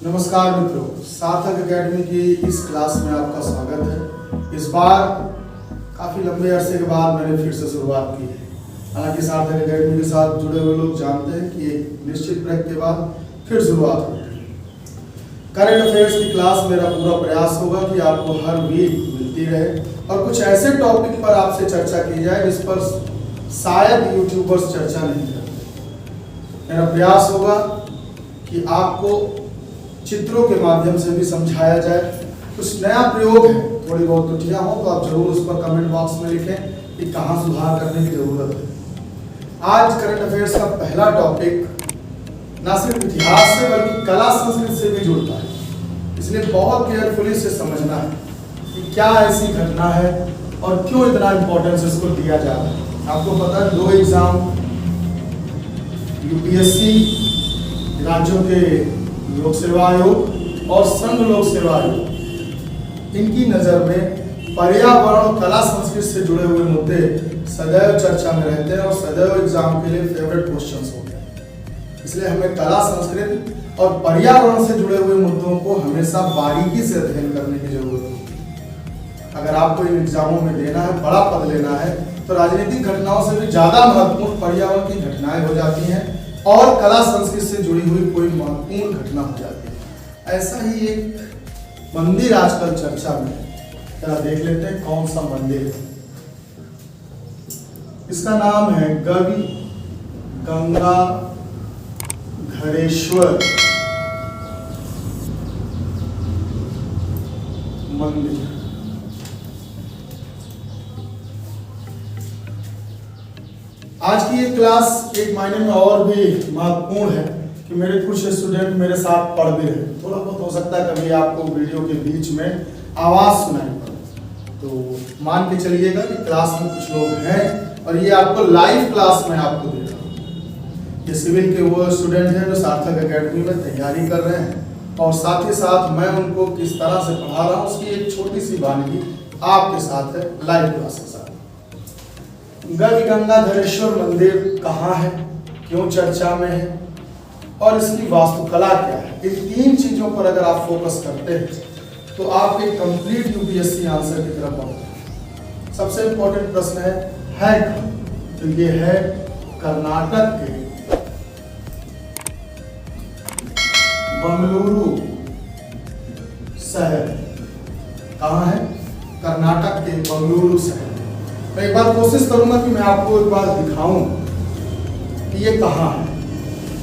नमस्कार मित्रों, सार्थक एकेडमी की इस क्लास में आपका स्वागत है। इस बार काफ़ी लंबे अरसे के बाद मैंने फिर से शुरुआत की है। हालांकि सार्थक एकेडमी के साथ जुड़े हुए लोग जानते हैं कि एक निश्चित ब्रेक के बाद फिर शुरुआत होती है। करंट अफेयर्स की क्लास मेरा पूरा प्रयास होगा कि आपको हर वीक मिलती रहे और कुछ ऐसे टॉपिक पर आपसे चर्चा की जाए जिस पर शायद यूट्यूबर्स चर्चा नहीं करते। मेरा प्रयास होगा कि आपको चित्रों के माध्यम से भी समझाया जाए। कुछ नया प्रयोग है, थोड़ी बहुत त्रुटियां हो तो आप जरूर उस पर कमेंट बॉक्स में लिखें कि कहाँ सुधार करने की जरूरत है। आज करंट अफेयर्स का पहला टॉपिक ना सिर्फ इतिहास से बल्कि कला संस्कृति से भी जुड़ता है, इसलिए बहुत केयरफुली से समझना है कि क्या ऐसी घटना है और क्यों इतना इम्पोर्टेंस इसको दिया जा रहा है। आपको पता है, दो एग्जाम यूपीएससी, राज्यों के लोक सेवा आयोग और संघ लोक सेवा आयोग, इनकी नज़र में पर्यावरण और कला संस्कृति से जुड़े हुए मुद्दे सदैव चर्चा में रहते हैं और सदैव एग्जाम के लिए फेवरेट क्वेश्चंस होते हैं। इसलिए हमें कला संस्कृति और पर्यावरण से जुड़े हुए मुद्दों को हमेशा बारीकी से अध्ययन करने की जरूरत है। अगर आपको इन एग्जामों में देना है, बड़ा पद लेना है, तो राजनीतिक घटनाओं से भी ज़्यादा महत्वपूर्ण पर्यावरण की घटनाएं हो जाती हैं और कला संस्कृति से जुड़ी हुई कोई महत्वपूर्ण घटना हो जाती है। ऐसा ही एक मंदिर आजकल चर्चा में है। जरा देख लेते हैं कौन सा मंदिर है। इसका नाम है गवि गंगा धरेश्वर मंदिर। आज की ये क्लास एक मायने में और भी महत्वपूर्ण है कि मेरे कुछ स्टूडेंट मेरे साथ पढ़ भी रहे। थोड़ा बहुत हो सकता है कभी आपको वीडियो के बीच में आवाज़ सुनाई पड़े, तो मान के चलिएगा कि क्लास में कुछ लोग हैं और ये आपको लाइव क्लास में आपको दे रहा हूँ। ये सिविल के वो स्टूडेंट हैं जो सार्थक एकेडमी में तैयारी कर रहे हैं और साथ ही साथ मैं उनको किस तरह से पढ़ा रहा हूँ उसकी एक छोटी सी वानगी आपके साथ है लाइव क्लास के साथ। गवि गंगा धरेश्वर मंदिर कहाँ है, क्यों चर्चा में है और इसकी वास्तुकला क्या है, इन तीन चीजों पर अगर आप फोकस करते हैं तो आप एक कंप्लीट यूपीएससी आंसर की तरफ बढ़ते हैं। सबसे इंपॉर्टेंट प्रश्न है कहाँ? तो ये है कर्नाटक के बंगलुरु शहर। कहाँ है? कर्नाटक के बंगलुरु शहर। मैं एक बार कोशिश करूंगा कि मैं आपको एक बार दिखाऊं कि ये कहाँ है।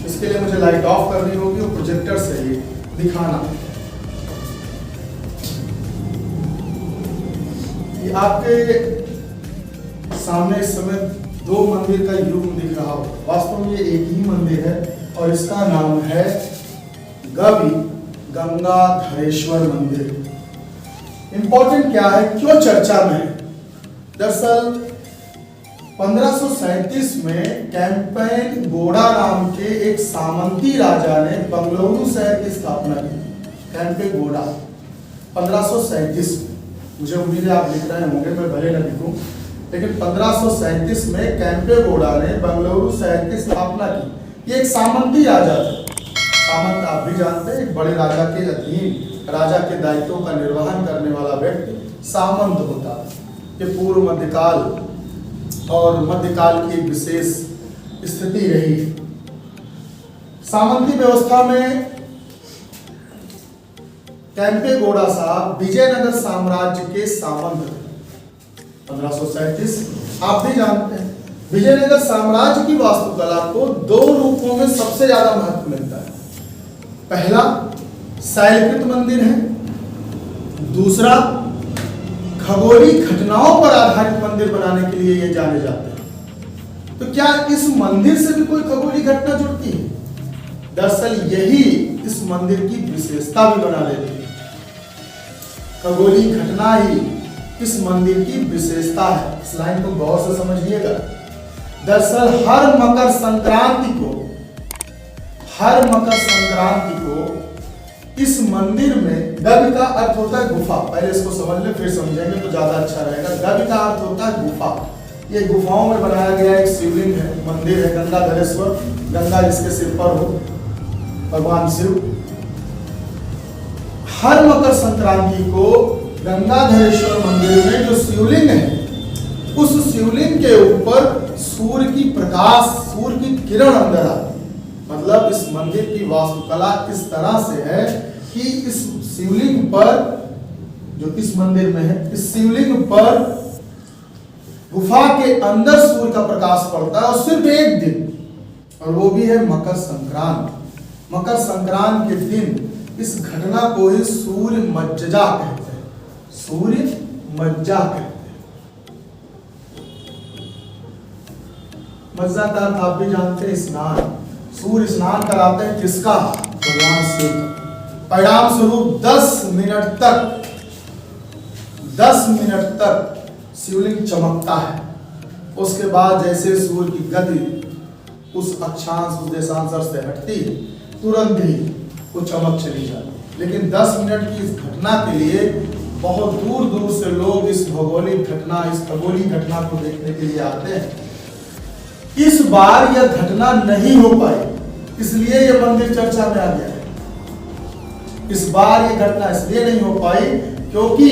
इसके लिए मुझे लाइट ऑफ करनी होगी और प्रोजेक्टर से ये दिखाना है। ये आपके सामने इस समय दो मंदिर का युग दिख रहा हो, वास्तव में ये एक ही मंदिर है और इसका नाम है गवि गंगा धरेश्वर मंदिर। इंपॉर्टेंट क्या है, क्यों चर्चा में है? दरअसल 1537 में कैंपेन गोड़ा नाम के एक सामंती राजा ने बंगलुरु शहर की स्थापना की। कैंपेन गोड़ा 1537 में, मुझे उम्मीद है आप लिख रहे होंगे, मैं भले न लिखूं, लेकिन 1537 में कैंपेन गोड़ा ने बंगलुरु शहर की स्थापना की। ये एक सामंती राजा था। सामंत आप भी जानते हैं, एक बड़े राजा के अधीन राजा के दायित्वों का निर्वहन करने वाला व्यक्ति सामंत होता है। ये पूर्व मध्यकाल और मध्यकाल की एक विशेष स्थिति रही है। सामंती व्यवस्था में कैंपे गौड़ा साहब विजयनगर साम्राज्य के सामंत थे। 1537 आप भी जानते हैं। विजयनगर साम्राज्य की वास्तुकला को दो रूपों में सबसे ज्यादा महत्व मिलता है। पहला शैलकृत मंदिर है, दूसरा खगोलीय घटनाओं पर आधारित मंदिर बनाने के लिए ये जाने जाते हैं। तो क्या इस मंदिर से भी कोई खगोलीय घटना जुड़ती है? दरअसल यही इस मंदिर की विशेषता भी बना देती है। खगोलीय घटना ही इस मंदिर की विशेषता है। इस लाइन को गौर से समझिएगा। दरअसल हर मकर संक्रांति को इस मंदिर में, गवि का अर्थ होता है गुफा, पहले इसको समझ ले फिर समझेंगे तो ज्यादा अच्छा रहेगा। गवि का अर्थ होता है गुफा। ये गुफाओं में बनाया गया एक शिवलिंग है, मंदिर है गंगा धरेश्वर, गंगा जिसके सिर पर हो, भगवान शिव। हर मकर संक्रांति को गंगाधरेश्वर मंदिर में जो शिवलिंग है, उस शिवलिंग के ऊपर सूर्य की प्रकाश, सूर्य की किरण अंदर आती है। मतलब इस मंदिर की वास्तुकला इस तरह से है कि इस शिवलिंग पर, जो इस मंदिर में है, इस शिवलिंग पर गुफा के अंदर सूर्य का प्रकाश पड़ता है, और सिर्फ एक दिन, और वो भी है मकर संक्रांति। मकर संक्रांति के दिन इस घटना को ही सूर्य मज्जा कहते हैं। सूर्य मज्जा कहते हैं। मज्जा का अर्थ आप भी जानते हैं, स्नान। सूर्य स्नान कराते हैं किसका? भगवान शिव का। परिणाम स्वरूप 10 मिनट तक शिवलिंग चमकता है। उसके बाद जैसे सूर्य की गति उस अक्षांश, उस देशांतर से हटती, तुरंत ही वो चमक चली जाती। लेकिन 10 मिनट की इस घटना के लिए बहुत दूर दूर से लोग इस भौगोलिक घटना, इस खगोलीय घटना को देखने के लिए आते हैं। इस बार यह घटना नहीं हो पाई, इसलिए यह मंदिर चर्चा में आ गया है। इस बार यह घटना इसलिए नहीं हो पाई क्योंकि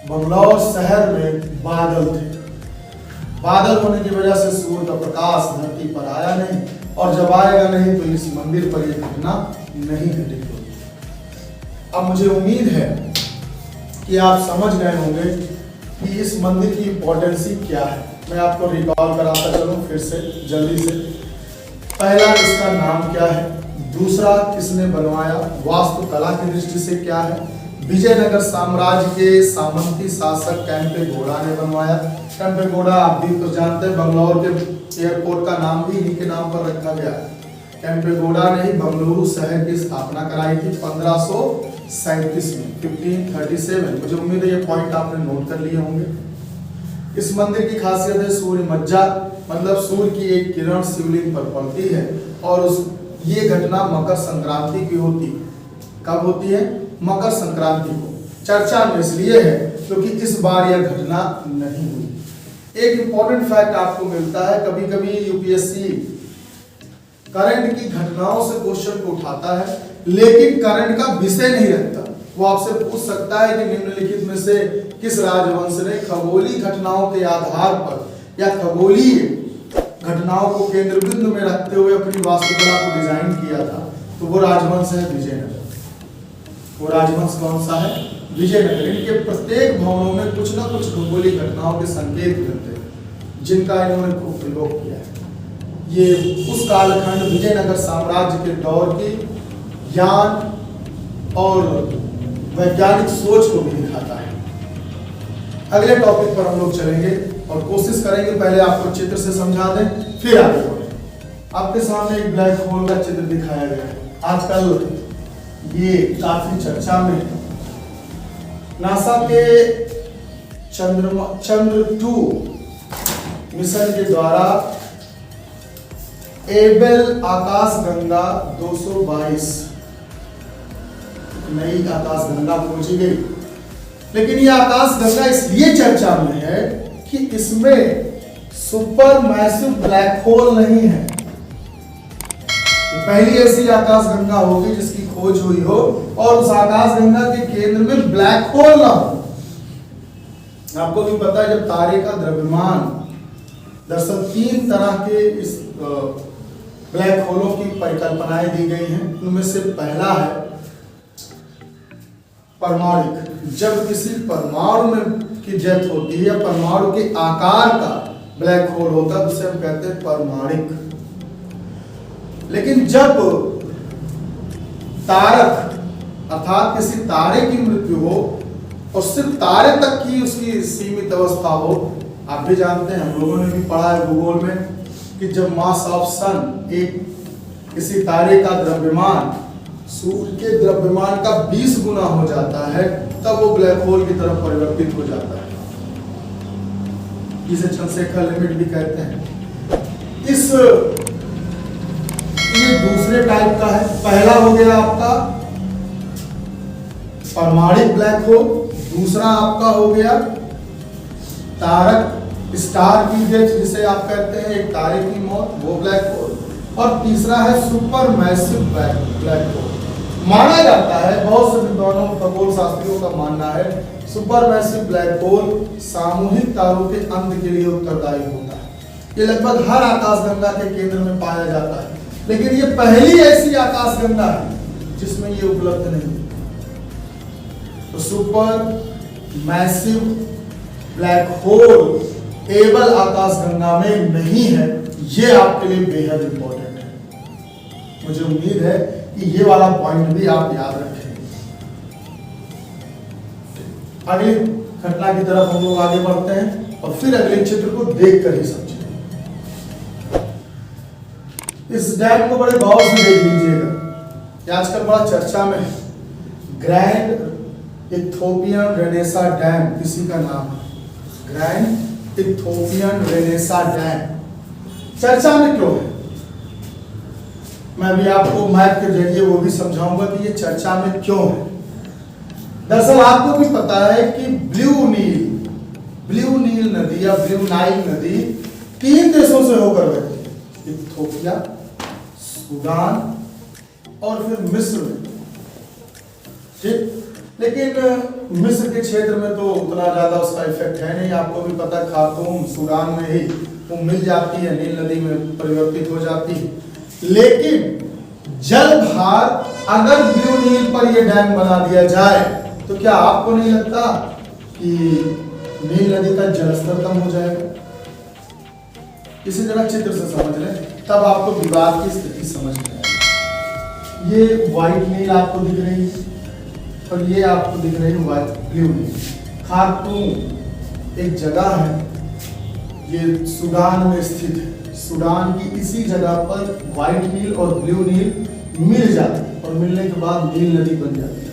बंगलौर शहर में बादल थे। बादल होने की वजह से सूर्य का प्रकाश धरती पर आया नहीं, और जब आएगा नहीं तो इस मंदिर पर यह घटना नहीं घटित होगी। अब मुझे उम्मीद है कि आप समझ गए होंगे कि इस मंदिर की इंपॉर्टेंसी क्या है। मैं आपको रिकॉल कराता चलूं फिर से जल्दी से। पहला, इसका नाम क्या है। दूसरा, किसने बनवाया, वास्तुकला की दृष्टि से क्या है। विजयनगर साम्राज्य के सामंती शासक केम्पेगौड़ा ने बनवाया। केम्पेगौड़ा आप भी तो जानते हैं, बंगलौर के एयरपोर्ट का नाम भी इन्हीं के नाम पर रखा गया। केम्पेगौड़ा ने ही बंगलुरु शहर की स्थापना कराई थी 1537 में, 1537। मुझे उम्मीद है ये पॉइंट आपने नोट कर लिए होंगे। इस मंदिर की खासियत है सूर्य मज्जा, मतलब सूर्य की एक किरण शिवलिंग पर पड़ती है, और ये घटना मकर संक्रांति की होती है। कब होती है? मकर संक्रांति को। चर्चा में इसलिए है क्योंकि इस बार यह घटना नहीं हुई। एक इंपॉर्टेंट फैक्ट आपको मिलता है, कभी कभी यूपीएससी करंट की घटनाओं से क्वेश्चन को उठाता है, लेकिन करंट का विषय नहीं रखता। वो आपसे पूछ सकता है कि निम्नलिखित में से किस राजवंश ने खगोलीय घटनाओं के आधार पर या खगोलीय घटनाओं को केंद्र बिंदु में रखते हुए अपनी वास्तुकला को डिजाइन किया था। तो वो राजवंश है विजयनगर। वो राजवंश कौन सा है? विजयनगर। इनके प्रत्येक भवनों में कुछ ना कुछ खगोलीय घटनाओं के संकेत मिलते हैं, जिनका इन्होंने खूब प्रयोग किया है। ये उस कालखंड विजयनगर साम्राज्य के दौर की ज्ञान और वैज्ञानिक सोच को भी दिखाता है। अगले टॉपिक पर हम लोग चलेंगे और कोशिश करेंगे पहले आपको चित्र से समझा दें, फिर आगे बढ़ें। आपके सामने एक ब्लैक होल का चित्र दिखाया गया है। आजकल ये काफी चर्चा में है। नासा के चंद्र-2 मिशन के द्वारा एबेल आकाशगंगा 222 नई आकाशगंगा खोजी गई। लेकिन यह आकाशगंगा इसलिए चर्चा में है कि इसमें सुपर मैसिव ब्लैक होल नहीं है। पहली ऐसी आकाशगंगा होगी जिसकी खोज हुई हो और उस आकाशगंगा के केंद्र में ब्लैक होल ना हो। आपको भी पता है, जब तारे का द्रव्यमान, दरअसल 3 तरह के इस ब्लैक होलों की परिकल्पनाएं दी गई हैं। उनमें से पहला है परमाणुक। जब किसी परमाणु में की डेथ होती है या परमाणु के आकार का ब्लैक होल होता है, उसे हम कहते हैं परमाणुक। लेकिन जब तारक अर्थात किसी तारे की मृत्यु हो और सिर्फ तारे तक की उसकी सीमित अवस्था हो, आप भी जानते हैं, हम लोगों ने भी पढ़ा है भूगोल में कि जब मास ऑफ सन, एक किसी तारे का द्रव्यमान सूर्य के द्रव्यमान का 20 गुना हो जाता है, तब वो ब्लैक होल की तरफ परिवर्तित हो जाता है, जिसे चंद्रशेखर लिमिट भी कहते हैं। ये दूसरे टाइप का है। पहला हो गया आपका परमाणुक ब्लैक होल, दूसरा आपका हो गया तारक स्टार की डेथ, जिसे आप कहते हैं एक तारे की मौत, वो ब्लैक होल, और तीसरा है सुपर मैसिव ब्लैक होल। माना जाता है, बहुत से विद्वानों खगोल शास्त्रियों का मानना है, सुपरमैसिव ब्लैक होल सामूहिक तारों के अंत के लिए उत्तरदायी होता है। ये लगभग हर आकाशगंगा के केंद्र में पाया जाता है, लेकिन ये पहली ऐसी आकाशगंगा है जिसमें ये उपलब्ध नहीं है। तो super massive black hole able आकाशगंगा में नहीं है, ये आपके लिए बेहद इंपॉर्टेंट है। मुझे उम्मीद है कि ये वाला पॉइंट भी आप याद रखेंगे। अगली घटना की तरफ हम लोग आगे बढ़ते हैं और फिर अगले चित्र को देखकर ही समझेंगे। इस डैम को बड़े गौर से देख लीजिएगा, ये आजकल बड़ा चर्चा में है। ग्रैंड इथोपियन रेनेसा डैम किसी का नाम है, ग्रैंड इथोपियन रेनेसा डैम चर्चा में क्यों है? मैं भी आपको मैप के जरिए वो भी समझाऊंगा कि ये चर्चा में क्यों है। दरअसल आपको भी पता है कि ब्लू नील नदी या ब्लू नाइल नदी 3 देशों से होकर बहती है, इथोपिया, सूडान और फिर मिस्र में। ठीक, लेकिन मिस्र के क्षेत्र में तो उतना ज्यादा उसका इफेक्ट है नहीं। आपको भी पता, खार्तूम सूडान में ही वो मिल जाती है, नील नदी में परिवर्तित हो जाती है। लेकिन जल भार अगर ब्लू नील पर यह डैम बना दिया जाए तो क्या आपको नहीं लगता कि नील नदी का जलस्तर कम हो जाएगा? इसी तरह चित्र से समझ लें, तब आपको विवाद की स्थिति समझ में आएगी। ये व्हाइट नील आपको दिख रही है और ये आपको दिख रही है व्हाइट ब्लू नील। खार्तूम एक जगह है, ये सूडान में स्थित है। सूडान की इसी जगह पर व्हाइट नील और ब्लू नील मिल जाती है और मिलने के बाद नील नदी बन जाती है।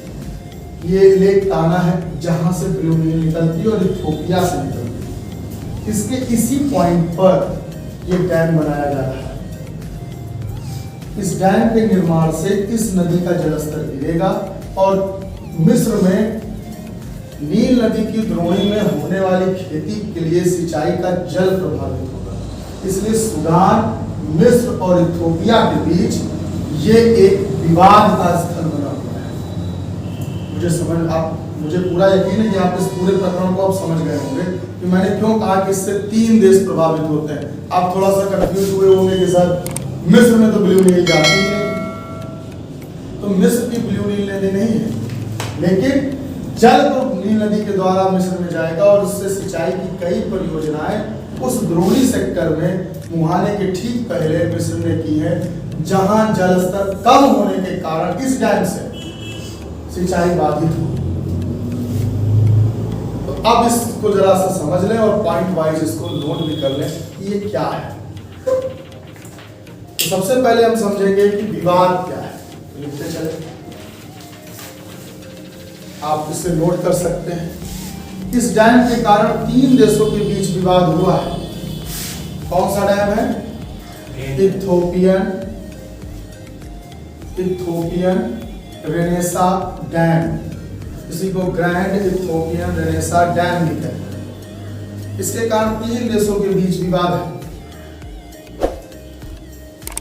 ये लेक ताना है जहां से ब्लू नील निकलती है और इथोपिया से निकलती है। इसके इसी पॉइंट पर ये डैम बनाया जा रहा है। इस डैम के निर्माण से इस नदी का जलस्तर गिरेगा और मिस्र में नील नदी की द्रोणी में होने वाली खेती के लिए सिंचाई का जल प्रभावित होगा। इसलिए सूडान, मिस्र और इथोपिया के बीच ये एक विवाद का स्थल बना हुआ है। मुझे पूरा यकीन है कि आप इस पूरे प्रकरण को आप समझ गए होंगे कि मैंने क्यों कहा कि इससे 3 देश प्रभावित होते हैं। आप थोड़ा सा कंफ्यूज हुए होंगे कि सर मिस्र में तो ब्लू नील जाती है, तो मिस्र की ब्लू नील नदी नहीं है, लेकिन जल तो नील नदी के द्वारा मिस्र में जाएगा और उससे सिंचाई की कई परियोजनाएं उस द्रोणी सेक्टर में मुहाने के ठीक पहले मिस्र ने की है, जहां जलस्तर कम होने के कारण इस डैम से सिंचाई बाधित हो। तो अब इसको जरा सा समझ लें और पॉइंट वाइज इसको नोट भी कर लें कि ये क्या है। तो सबसे पहले हम समझेंगे कि विवाद क्या है। लिखते चले, आप इसे नोट कर सकते हैं। इस डैम के कारण 3 देशों के बीच विवाद हुआ है। कौन सा डैम है? Ethiopian Renaissance dam. इसी को ग्रैंड इथोपियन रेनेसा डैम भी कहते हैं। इसके कारण 3 देशों के बीच विवाद है।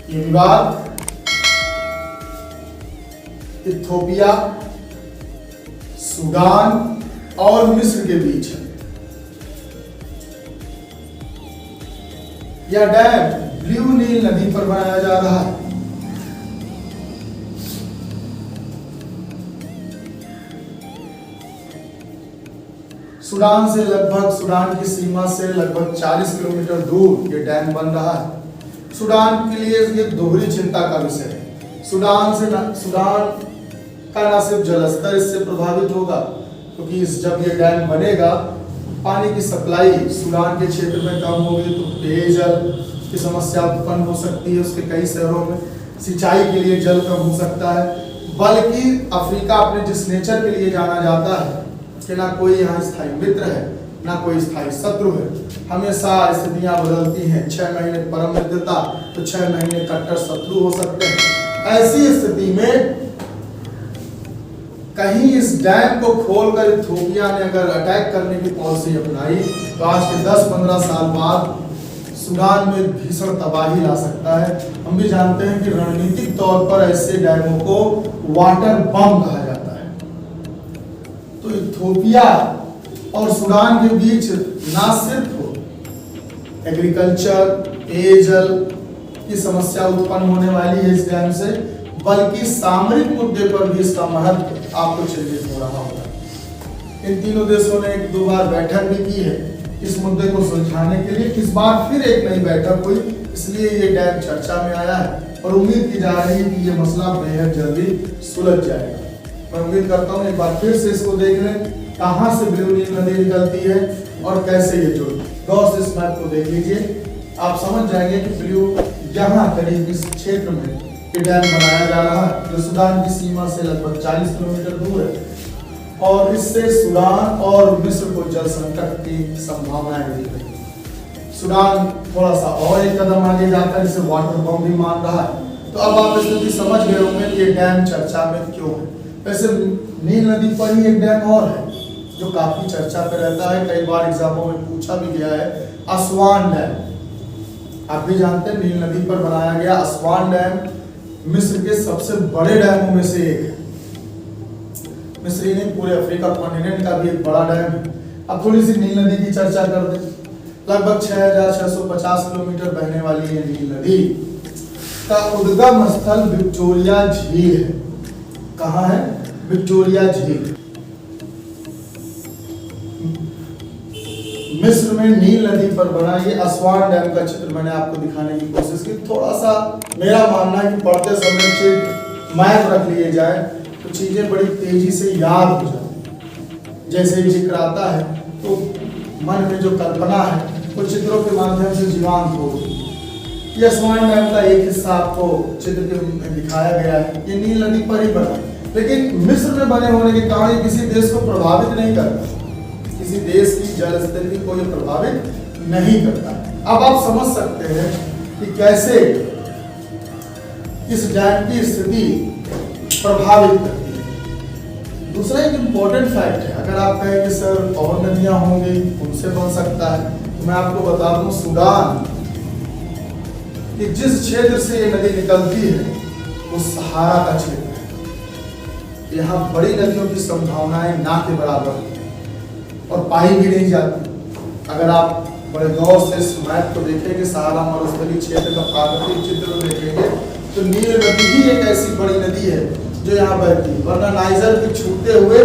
ये विवाद इथोपिया, सूडान और मिस्र के बीच है। यह डैम ब्लू नील नदी पर बनाया जा रहा है। सूडान की सीमा से लगभग 40 किलोमीटर दूर ये डैम बन रहा है। सूडान के लिए ये दोहरी चिंता का विषय है। सूडान का न सिर्फ जलस्तर इससे प्रभावित होगा, क्योंकि जब ये डैम बनेगा पानी की सप्लाई सूडान के क्षेत्र में कम होगी तो पेयजल की समस्या उत्पन्न हो सकती है। उसके कई शहरों में सिंचाई के लिए जल कम हो सकता है। बल्कि अफ्रीका अपने जिस नेचर के लिए जाना जाता है कि ना कोई यहाँ स्थायी मित्र है ना कोई स्थायी शत्रु है, हमेशा स्थितियां बदलती हैं। 6 महीने परम मित्रता तो 6 महीने कट्टर शत्रु हो सकते हैं। ऐसी स्थिति में कहीं इस डैम को खोलकर इथोपिया ने अगर अटैक करने की पॉलिसी अपनाई तो आज के 10-15 साल बाद सूडान में भीषण तबाही ला सकता है। हम भी जानते हैं कि रणनीतिक तौर पर ऐसे डैमों को वाटर बम कहा जाता है। तो इथियोपिया और सूडान के बीच ना सिर्फ एग्रीकल्चर, पेयजल की समस्या उत्पन्न होने वाली है इस डैम से, बल्कि सामरिक मुद्दे पर भी इसका महत्व आपको चिन्हित हो रहा होगा। इन तीनों देशों ने 1-2 बार बैठक भी की है इस मुद्दे को सुलझाने के लिए। इस बार फिर एक नई बैठक हुई, इसलिए ये डैम चर्चा में आया है और उम्मीद की जा रही है कि ये मसला बेहद जल्दी सुलझ जाएगा। मैं उम्मीद करता हूँ एक बार फिर से इसको देख लें, कहाँ से ब्लू नील नदी निकलती है और कैसे ये जुड़ती है। गौर से इस मैप को देख लीजिए, आप समझ जाएंगे कि ब्लू यहाँ करीब इस क्षेत्र में ये डैम बनाया जा रहा है, जो सूडान की सीमा से लगभग 40 किलोमीटर दूर है और इससे सूडान और मिस्र को जल संकट की संभावनाएं दिख रही। सूडान थोड़ा सा और एक कदम आगे जाकर इसे वाटर बम भी मान रहा है। तो अब आप स्थिति समझ गए होंगे कि ये डैम चर्चा में क्यों है। वैसे नील नदी पर ही एक डैम और है जो काफी चर्चा पे रहता है, कई बार एग्जामों में पूछा भी गया है, असवान डैम। आप भी जानते हैं नील नदी पर बनाया गया असवान डैम मिस्र के सबसे बड़े डैमों में से एक है। मिस्र ही नहीं, पूरे अफ्रीका कॉन्टिनेंट का भी एक बड़ा डैम है। अब थोड़ी सी नील नदी की चर्चा कर दें। लगभग 6650 किलोमीटर बहने वाली ये नील नदी का उद्गम स्थल विक्टोरिया झील है। कहाँ है? विक्टोरिया झील। मिस्र में नील नदी पर बना ये असवान डैम का चित्र मैंने आपको दिखाने की कोशिश की। थोड़ा सा मेरा मानना है कि पढ़ते समय चित्र मैप रख लिए जाए तो चीजें बड़ी तेजी से याद हो जाती। जैसे ही जिक्र आता है तो मन में जो कल्पना है वो चित्रों के माध्यम से जीवांत होगी। ये असवान डैम का एक हिस्सा आपको चित्र में दिखाया गया है। ये नील नदी पर ही बना, लेकिन मिस्र में बने होने के कारण किसी देश को प्रभावित नहीं करता, किसी देश की जल स्थिति को ये प्रभावित नहीं करता। अब आप समझ सकते हैं कि कैसे इस डैम की स्थिति प्रभावित करती है। दूसरा एक इम्पोर्टेंट फैक्ट है, अगर आप कहें कि सर और नदियां होंगी उनसे बन सकता है, तो मैं आपको बता दूं सूडान कि जिस क्षेत्र से ये नदी निकलती है वो सहारा का क्षेत्र है। यहाँ बड़ी नदियों की संभावनाएं ना के बराबर है और पाई भी नहीं जाती। अगर आप बड़े गौर से इस मैप को देखेंगे, सहारा मरुस्थलीय क्षेत्र का प्राकृतिक चित्र देखेंगे तो नील नदी ही एक ऐसी बड़ी नदी है जो यहाँ बहती है, वरना नाइजर के छूटते हुए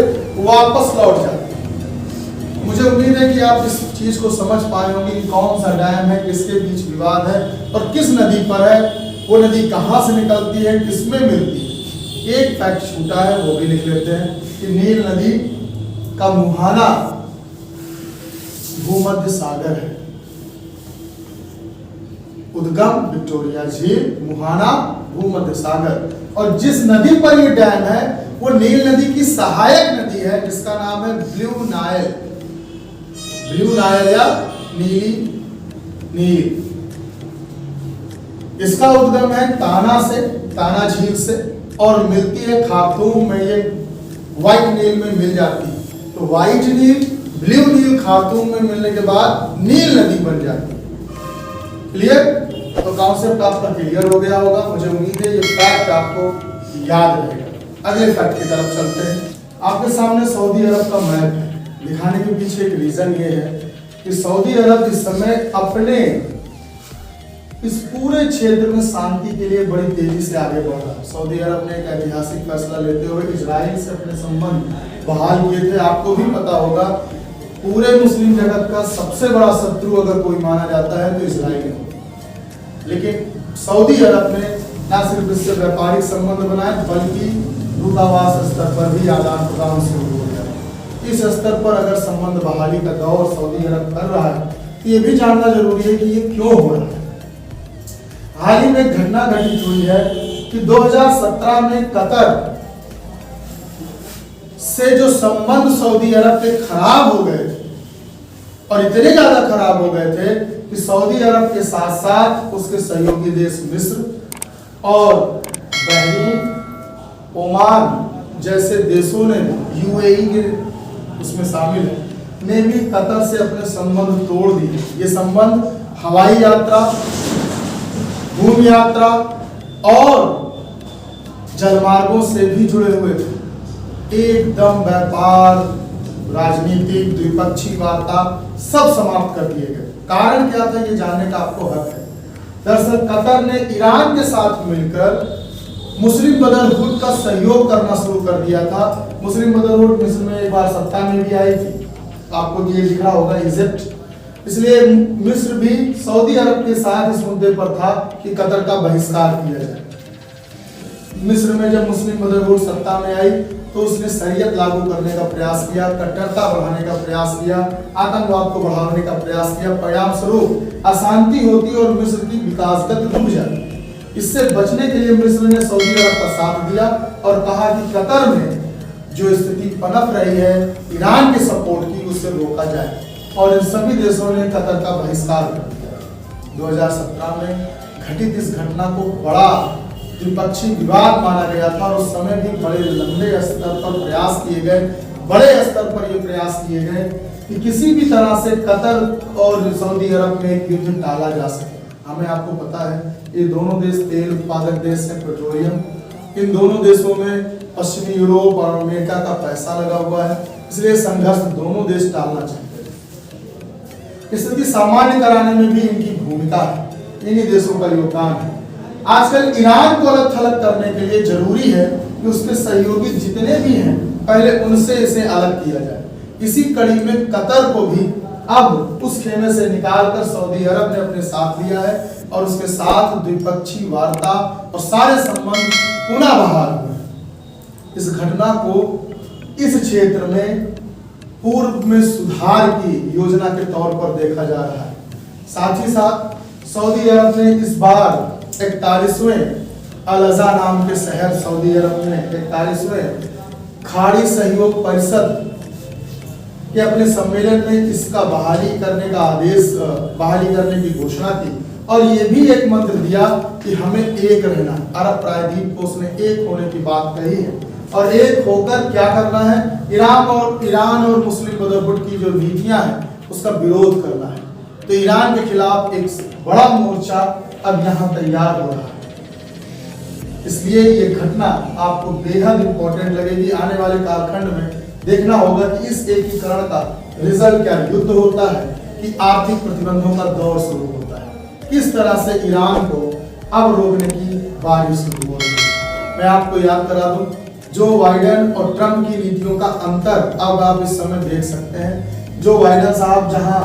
वापस लौट जाती है। मुझे उम्मीद है कि आप इस चीज को समझ पाए होंगे कि कौन सा डैम है, किसके बीच विवाद है और किस नदी पर है, वो नदी कहाँ से निकलती है, किसमें मिलती है। एक फैक्ट छूटा है, वो भी लिख लेते हैं कि नील नदी का मुहाना भूमध्य सागर है। उद्गम विक्टोरिया झील, मुहाना भूमध्य सागर। और जिस नदी पर ये डैम है वो नील नदी की सहायक नदी है जिसका नाम है ब्लू नाइल। ब्लू नाइल या नीली नील। इसका उद्गम है ताना से, ताना झील से, और मिलती है खार्तूम में, ये व्हाइट नील में मिल जाती है। तो व्हाइट नील, ब्लू नील खार्तूम में मिलने के बाद नील नदी बन जाती है। क्लियर? तो कॉन्सेप्ट आपका क्लियर हो गया होगा। मुझे उम्मीद है ये फैक्ट आपको याद रहेगा। अगले फैक्ट की तरफ चलते हैं। आपके सामने सऊदी अरब का मैप है। दिखाने के पीछे एक रीजन ये है कि सऊदी अरब इस समय अपने इस पूरे क्षेत्र में शांति के लिए बड़ी तेजी से आगे बढ़ रहा है। सऊदी अरब ने एक ऐतिहासिक फैसला लेते हुए इजराइल से अपने संबंध बहाल किए थे। आपको भी पता होगा पूरे मुस्लिम जगत का सबसे बड़ा शत्रु अगर कोई माना जाता है तो इजराइल है। लेकिन सऊदी अरब ने न सिर्फ इससे व्यापारिक संबंध बनाए बल्कि दूतावास स्तर पर भी आदान प्रदान शुरू हो गया। इस स्तर पर अगर संबंध बहाली का दौर सऊदी अरब कर रहा है तो ये भी जानना जरूरी है कि ये क्यों हो रहा है। हाल ही में घटना घटित हुई है कि 2017 में कतर से जो संबंध सऊदी अरब के खराब हो गए और इतने ज्यादा खराब हो गए थे कि सऊदी अरब के साथ साथ उसके सहयोगी देश मिस्र और बहरीन, ओमान जैसे देशों ने, यूएई के उसमें शामिल है, ने भी कतर से अपने संबंध तोड़ दिए। ये संबंध हवाई यात्रा, भूमि यात्रा और जलमार्गों से भी जुड़े हुए थे। एकदम व्यापार, राजनीतिक, द्विपक्षीय वार्ता सब समाप्त कर दिए गए। कारण क्या था, ये जानने का आपको हक है। दरअसल कतर ने ईरान के साथ मिलकर मुस्लिम ब्रदरहुड का सहयोग करना शुरू कर दिया था। मुस्लिम ब्रदरहुड मिस्र में एक बार सत्ता में भी आई थी, आपको ये लिखा होगा इजिप्ट। इसलिए मिस्र भी सऊदी अरब के साथ इस मुद्दे पर था कि कतर का बहिष्कार किया जाए। मिस्र में जब मुस्लिम ब्रदरहुड सत्ता में आई तो उसने शरीयत लागू करने का प्रयास किया, कट्टरता बढ़ाने का प्रयास किया, आतंकवाद को बढ़ाने का प्रयास किया। परिणाम स्वरूप अशांति होती और मिस्र की विकास गति रुक जाती। इससे बचने के लिए मिस्र ने सऊदी अरब का साथ दिया और कहा कि कतर में जो स्थिति पनप रही है ईरान के सपोर्ट की, उससे रोका जाए। और इन सभी देशों ने कतर का बहिष्कार कर दिया। 2017 में घटित इस घटना को बड़ा द्विपक्षीय विवाद माना गया था और उस समय भी बड़े लंबे स्तर पर प्रयास किए गए, बड़े स्तर पर ये प्रयास किए गए कि किसी भी तरह से कतर और सऊदी अरब में एक युद्ध टाला जा सके। हमें आपको पता है ये दोनों देश तेल उत्पादक देश हैं, पेट्रोलियम। इन दोनों देशों में पश्चिमी यूरोप और अमेरिका का पैसा लगा हुआ है, इसलिए संघर्ष दोनों देश टालना चाहते हैं। स्थिति सामान्य कराने में भी इनकी भूमिका है, इन्हीं देशों का योगदान है। आजकल ईरान को अलग थलग करने के लिए जरूरी है कि उसके सहयोगी जितने भी हैं पहले उनसे इसे अलग किया जाए। इसी कड़ी में कतर को भी अब उस खेमे से निकालकर सऊदी अरब ने अपने साथ लिया है और उसके साथ द्विपक्षीय वार्ता और सारे संबंध पुनः बहाल हुए। इस घटना को इस क्षेत्र में पूर्व में सुधार की योजना के तौर पर देखा जा रहा है। साथ ही साथ सऊदी अरब ने इस बार 41वें अल अज़ा नाम के शहर सऊदी अरब में 41वें खाड़ी सहयोग परिषद के अपने सम्मेलन में इसका बहाली करने का आदेश, बहाली करने की घोषणा की और ये भी एक मंत्र दिया कि हमें एक रहना। अरब प्रायद्वीप को उसने एक होने की बात कही है और एक होकर क्या करना है, ईरान और मुस्लिम ब्रदरहुड की जो नीतियां हैं उसका विरोध करना है। तो ईरान के खिलाफ एक बड़ा मोर्चा अब यहाँ तैयार हो रहा है। इसलिए ये घटना आपको बेहद इंपॉर्टेंट लगेगी। आने वाले कालखंड में देखना होगा कि इस एकीकरण का रिजल्ट क्या युद्ध होता है कि आर्थिक प्रतिबंधों का दौर शुरू होता है। किस तरह से ईरान को अब रोकने की बारी शुरू हो रही है। मैं आपको याद करा दूं, जो बाइडेन और ट्रंप की नीतियों का अंतर अब आप इस समय देख सकते हैं। जो बाइडेन साहब जहां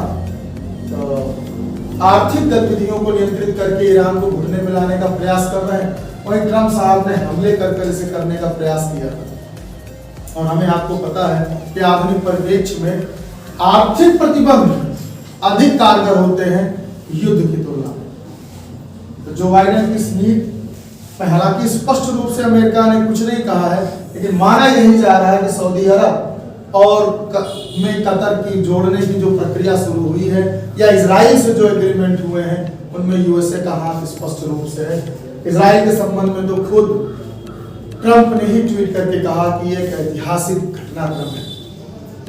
आर्थिक गतिविधियों को नियंत्रित करके ईरान को घुटने में लाने का प्रयास कर रहे हैं, वहीं ट्रंप साहब ने हमले कर इसे करने का प्रयास किया था। और हमें आपको पता है कि आधुनिक परिप्रेक्ष्य में आर्थिक प्रतिबंध अधिक कारगर होते हैं युद्ध की तुलना में। तो जो बाइडेन की इस नीति में हालांकि स्पष्ट रूप से अमेरिका ने कुछ नहीं कहा है, लेकिन माना यही जा रहा है कि सऊदी अरब और में कतर की जोड़ने की जो प्रक्रिया शुरू हुई है या इजराइल से जो एग्रीमेंट हुए हैं उनमें यूएसए का हाथ स्पष्ट रूप से है। इजराइल के संबंध में तो खुद ट्रंप ने ही ट्वीट करके कहा कि ये एक ऐतिहासिक घटनाक्रम है।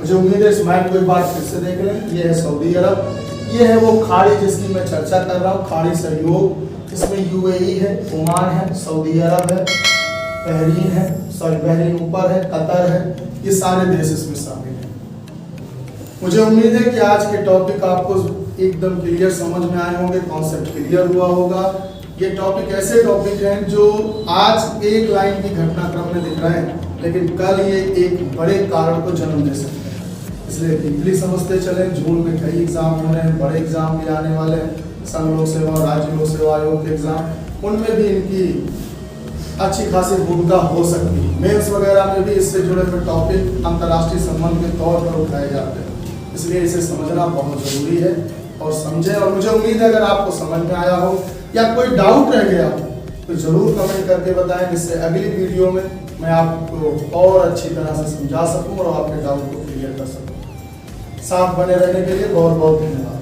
मुझे उम्मीद है इस मैप को एक बार फिर से देख लें। ये है सऊदी अरब, ये है वो खाड़ी जिसकी मैं चर्चा कर रहा हूँ, खाड़ी सहयोग। इसमें यूएई है, ओमान है, सऊदी अरब है, बहरीन है, सॉरी बहरीन ऊपर है, कतर है, ये सारे देश इसमें शामिल हैं। मुझे उम्मीद है कि आज के टॉपिक आपको एकदम क्लियर समझ में आए होंगे, कॉन्सेप्ट क्लियर हुआ होगा। ये टॉपिक ऐसे टॉपिक हैं जो आज एक लाइन की घटनाक्रम में दिख रहे हैं, लेकिन कल ये एक बड़े कारण को जन्म दे सकते हैं। इसलिए डीपली समझते चलें। जून में कई एग्जाम हो रहे हैं, बड़े एग्जाम भी आने वाले हैं, संघ लोक सेवा और राज्य लोक सेवा आयोग के एग्जाम, उनमें भी इनकी अच्छी खासी भूमिका हो सकती है। मेंस वगैरह में भी इससे जुड़े हुए टॉपिक अंतर्राष्ट्रीय संबंध के तौर पर उठाए जाते हैं, इसलिए इसे समझना बहुत जरूरी है और समझें। और मुझे उम्मीद है अगर आपको समझ में आया हो या कोई डाउट रह गया हो तो जरूर कमेंट करके बताएं, जिससे अगली वीडियो में मैं आपको और अच्छी तरह से समझा सकूं और आपके डाउट को क्लियर कर सकूं। साथ बने रहने के लिए बहुत बहुत धन्यवाद।